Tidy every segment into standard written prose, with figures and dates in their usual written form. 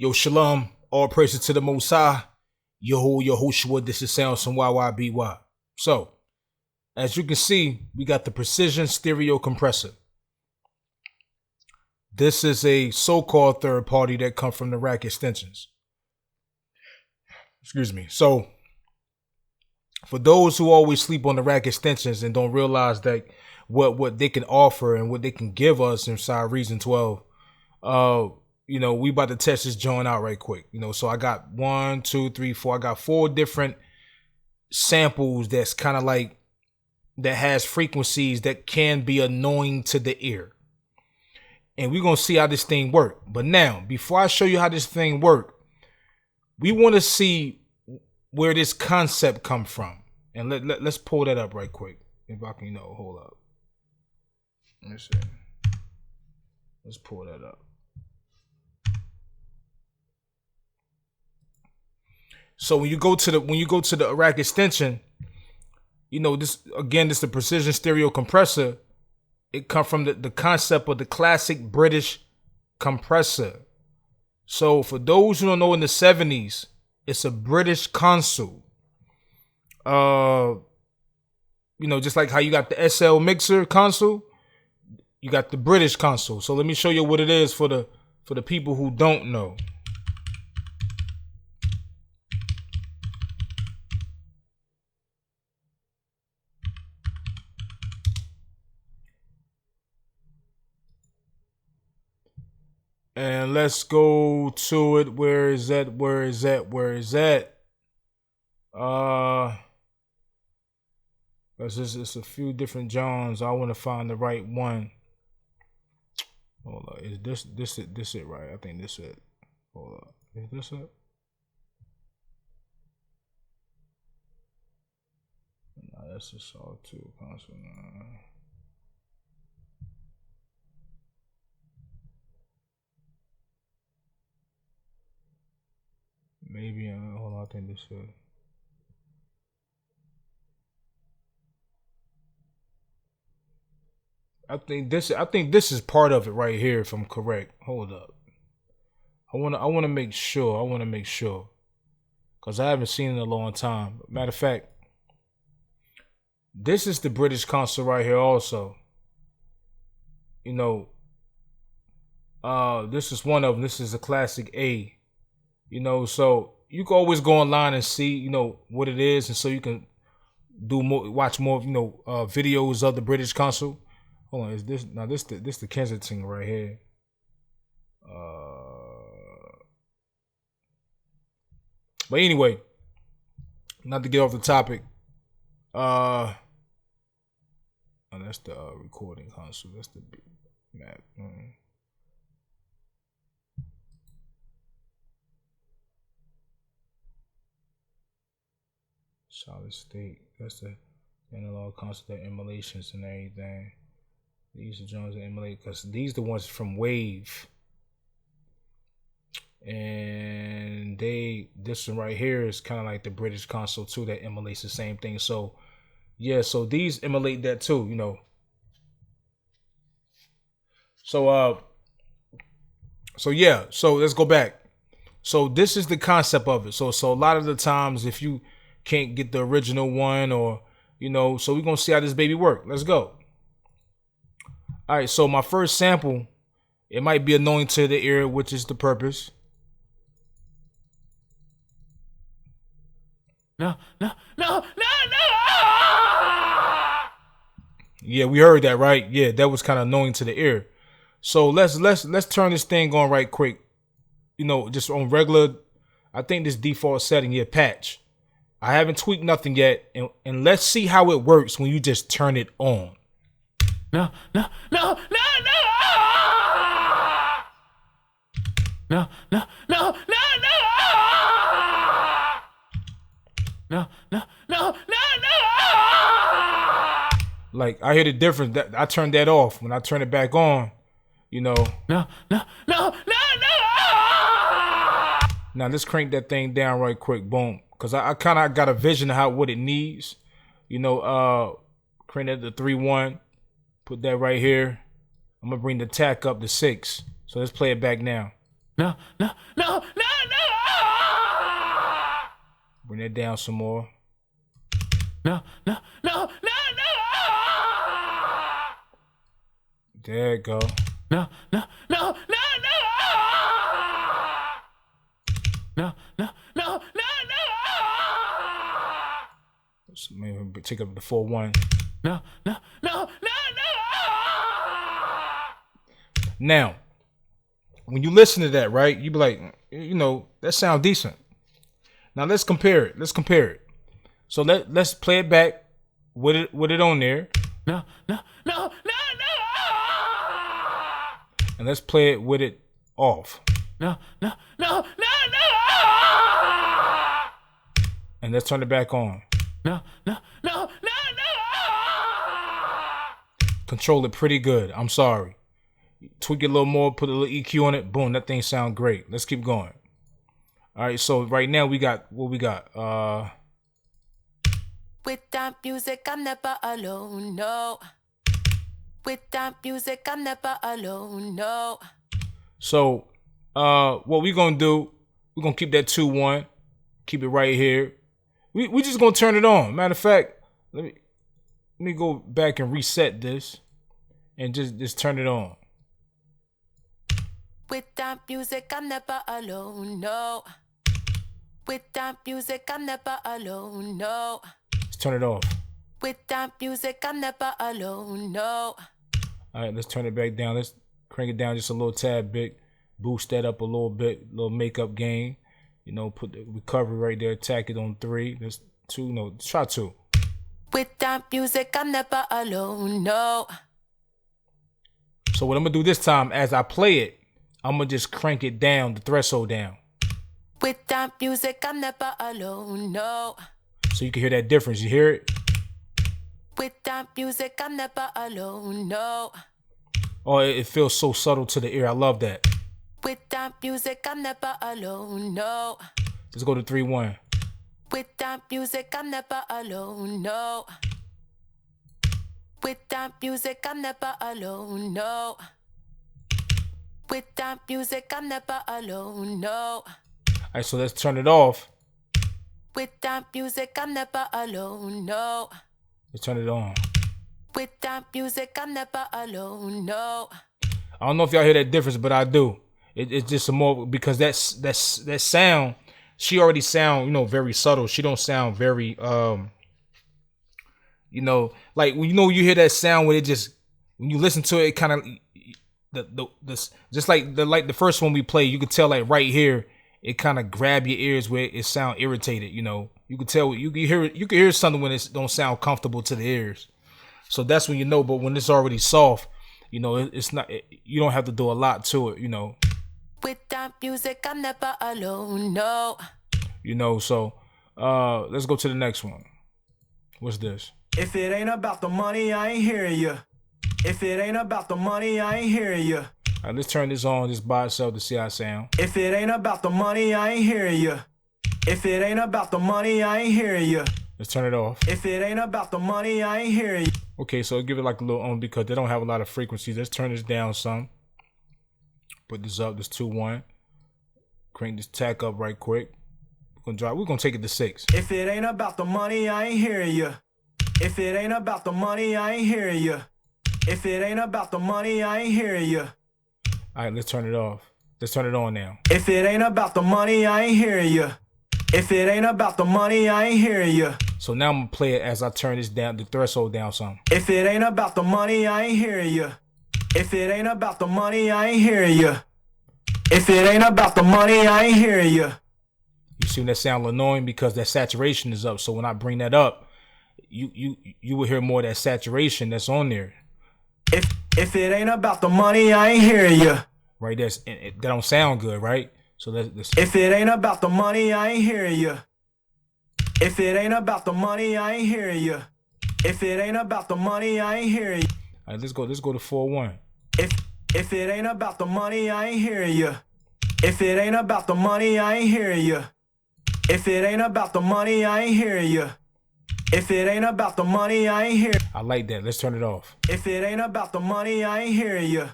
Yo, shalom. All praises to the Most High. Yahushua, this is Sounds from YYBY. So, as you can see, we got the Precision Stereo Compressor. This is a so-called third party that come from the rack extensions. Excuse me. So, for those who always sleep on the rack extensions and don't realize that what they can offer and what they can give us inside Reason 12, we about to test this joint out right quick. So I got 1, 2, 3, 4. I got 4 different samples that's kind of like that has frequencies that can be annoying to the ear. And we're going to see how this thing work. But now, before I show you how this thing work, we want to see where this concept come from. And let's pull that up right quick. If I can, hold up. Let me see. Let's pull that up. So when you go to the rack extension, this is the Precision Stereo Compressor. It come from the concept of the classic British compressor. So for those who don't know, in the 70's, it's a British console. Just like how you got the SL mixer console, you got the British console. So let me show you what it is for the people who don't know. And let's go to it. Where is that? It's a few different Johns. I want to find the right one. Hold on. Is this it right? I think this it. Hold on. Is this it? No, that's the Sawtooth console. Maybe, hold on, I think this is. I think this is part of it right here, if I'm correct. Hold up. I wanna make sure. Cause I haven't seen it in a long time. Matter of fact, this is the British console right here also. This is one of them. This is a classic A. So you can always go online and see, what it is, and so you can watch more, videos of the British console. Hold on, is this now? This the Kensington right here. But anyway, not to get off the topic. Oh, that's the recording console. That's the map. Solid state. That's the analog console, the emulations and everything. These are Jones that emulate, because these are the ones from Wave. And this one right here is kind of like the British console too, that emulates the same thing. So yeah, so these emulate that too, So yeah, so let's go back. So this is the concept of it. So a lot of the times, if you can't get the original one, or so we're gonna see how this baby work. Let's go. All right, so my first sample, it might be annoying to the ear, which is the purpose. No. Yeah, we heard that, right? Yeah, that was kind of annoying to the ear. So let's turn this thing on right quick. Just on regular. I think this default setting here, patch. I haven't tweaked nothing yet, and let's see how it works when you just turn it on. No. No. Like, I hear the difference. I turned that off. When I turn it back on, No. Now let's crank that thing down right quick. Boom. Because I kind of got a vision of what it needs. Crank that to 3-1. Put that right here. I'm going to bring the tack up to 6. So let's play it back now. No, no, no, no, no. Bring that down some more. No, no, no, no, no. There you go. No, no, no, no, no. No, no, no, no, no. So maybe take up the 4-1. No, no, no, no, no. Now, when you listen to that, right, you be like, you know, that sound decent. Now let's compare it. Let's compare it. So let's play it back with it on there. No, no, no, no, no. And let's play it with it off. No, no, no, no, no. And let's turn it back on. No, no, no, no, no. Control it pretty good. I'm sorry. Tweak it a little more, put a little EQ on it. Boom, that thing sound great. Let's keep going. All right, so right now we got what we got. With that music, I'm never alone, no. With that music, I'm never alone, no. So what we gonna do, we're gonna keep that 2-1. Keep it right here. We just gonna turn it on. Matter of fact, let me go back and reset this and just turn it on. With that music, I'm never alone, no. With that music, I'm never alone, no. Let's turn it off. With that music, I'm never alone, no. All right, let's turn it back down. Let's crank it down just a little tad bit. Boost that up a little bit, little makeup gain. You know, put the recovery right there. Tack it on 3. That's 2. No, try 2. With that music, I'm never alone, no. So what I'm gonna do this time, as I play it, I'm gonna just crank it down, the threshold down. With that music, I'm never alone, no. So you can hear that difference. You hear it? With that music, I'm never alone, no. Oh, it feels so subtle to the ear. I love that. With that music, I'm never alone, no. Let's go to 3-1. With that music, I'm never alone, no. With that music, I'm never alone, no. With that music, I'm never alone, no. All right, so let's turn it off. With that music, I'm never alone, no. Let's turn it on. With that music, I'm never alone, no. I don't know if y'all hear that difference, but I do. It's just a more, because that sound, she already sound, you know, very subtle. She don't sound very, you know, like when you hear that sound when it just, when you listen to it, it kind of the just like the first one we played, you could tell like right here, it kind of grab your ears where it sound irritated. You know, you could tell, you can hear something when it don't sound comfortable to the ears. So that's when you know. But when it's already soft, you know, it's not. You don't have to do a lot to it. You know. With that music, I'm never alone, no. You know, so let's go to the next one. What's this? If it ain't about the money, I ain't hearing you. If it ain't about the money, I ain't hearing you. All right, let's turn this on just by itself to see how it sound. If it ain't about the money, I ain't hearing you. If it ain't about the money, I ain't hearing you. Let's turn it off. If it ain't about the money, I ain't hearing you. Okay, so give it like a little on because they don't have a lot of frequencies. Let's turn this down some. Put this up, this 2-1. Crank this tack up right quick. We're gonna take it to 6. If it ain't about the money, I ain't hearing you. If it ain't about the money, I ain't hearing you. If it ain't about the money, I ain't hearing you. All right, let's turn it off. Let's turn it on now. If it ain't about the money, I ain't hearing you. If it ain't about the money, I ain't hearing you. So now I'm gonna play it as I turn this down, the threshold down some. If it ain't about the money, I ain't hearing you. If it ain't about the money, I ain't hearing you. If it ain't about the money, I ain't hearing you. You see that sound annoying because that saturation is up. So when I bring that up, you will hear more of that saturation that's on there. If it ain't about the money, I ain't hearing you. Right, that don't sound good, right? So let's. If it ain't about the money, I ain't hearing you. If it ain't about the money, I ain't hearing you. If it ain't about the money, I ain't hearing you. All right, let's go to 4-1. If it ain't about the money, I ain't hearing you. If it ain't about the money, I ain't hearing you. If it ain't about the money, I ain't hearing you. If it ain't about the money, I ain't hearing. I like that. Let's turn it off. If it ain't about the money, I ain't hearing you.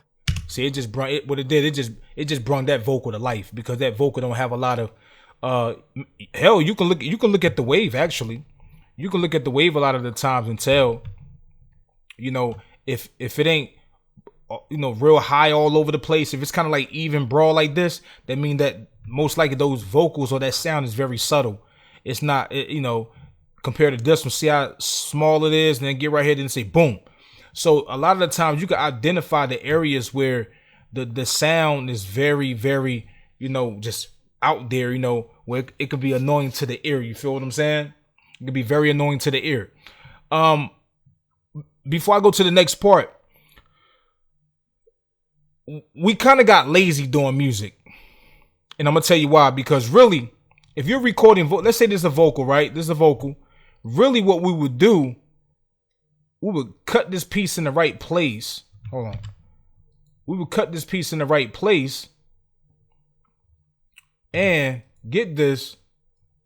See, it just brought it. What it did, it just brought that vocal to life because that vocal don't have a lot of. Hell, you can look at the wave actually. You can look at the wave a lot of the times and tell. You know, if it ain't, real high all over the place. If it's kind of like even broad like this, that mean that most likely those vocals or that sound is very subtle. It's not, compared to this one. See how small it is, and then get right here and say boom. So a lot of the times you can identify the areas where the sound is very, very, just out there, where it could be annoying to the ear. You feel what I'm saying? It could be very annoying to the ear. Before I go to the next part, we kind of got lazy doing music. And I'm going to tell you why. Because really, if you're recording, let's say this is a vocal, right? This is a vocal. Really what we would do, we would cut this piece in the right place. Hold on. We would cut this piece in the right place and get this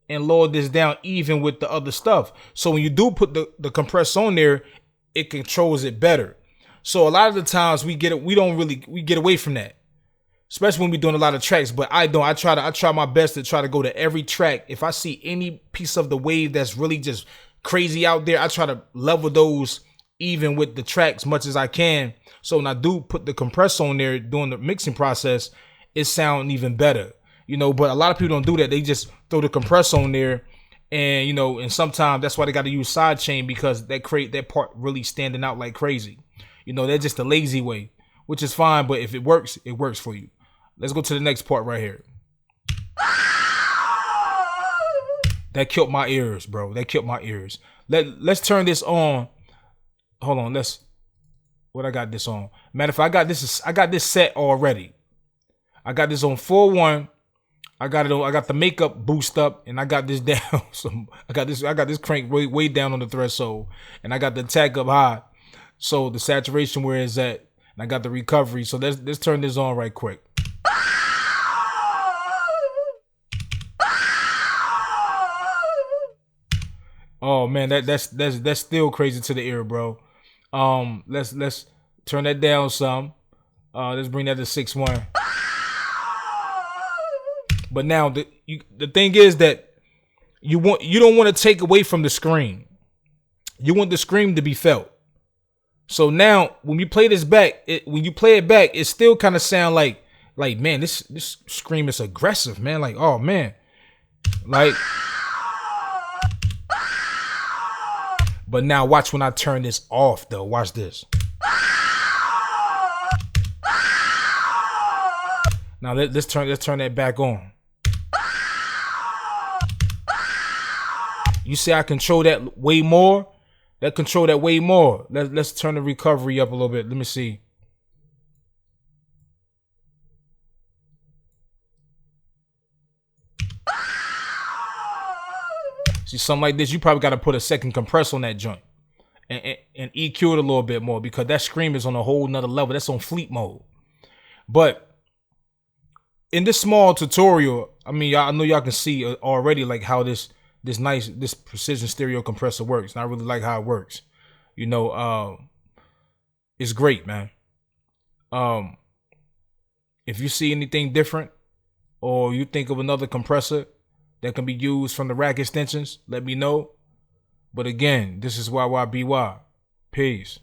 and lower this down even with the other stuff. So when you do put the compressor on there, it controls it better. So a lot of the times we get away from that, especially when we're doing a lot of tracks. But I try my best to try to go to every track. If I see any piece of the wave that's really just crazy out there, I try to level those even with the tracks much as I can. So when I do put the compressor on there during the mixing process, it sounds even better, but a lot of people don't do that. They just throw the compressor on there and, and sometimes that's why they got to use side chain because that create that part really standing out like crazy. That's just the lazy way, which is fine. But if it works for you. Let's go to the next part right here. That killed my ears, bro. That killed my ears. Let's turn this on. Hold on. What I got this on? Matter of fact, I got this set already. I got this on 4-1. I got the makeup boost up, and I got this down. I got this crank way down on the threshold, and I got the attack up high. So the saturation where it's at, and I got the recovery. So let's turn this on right quick. Oh man, that's still crazy to the ear, bro. Let's turn that down some. Let's bring that to 6-1. But now the thing is that you don't want to take away from the scream. You want the scream to be felt. So now when you play this back, when you play it back, it still kind of sound like man, this scream is aggressive, man. Like, oh man, like. But now watch when I turn this off, though. Watch this. Now let's turn that back on. You see, I control that way more. Control that way more. Let's turn the recovery up a little bit. Let me see. See, something like this, you probably got to put a second compressor on that joint and EQ it a little bit more because that scream is on a whole nother level. That's on fleet mode. But in this small tutorial, I mean, I know y'all can see already like how this precision stereo compressor works. And I really like how it works. It's great, man. If you see anything different or you think of another compressor that can be used from the rack extensions, let me know. But again, this is YYBY. Peace.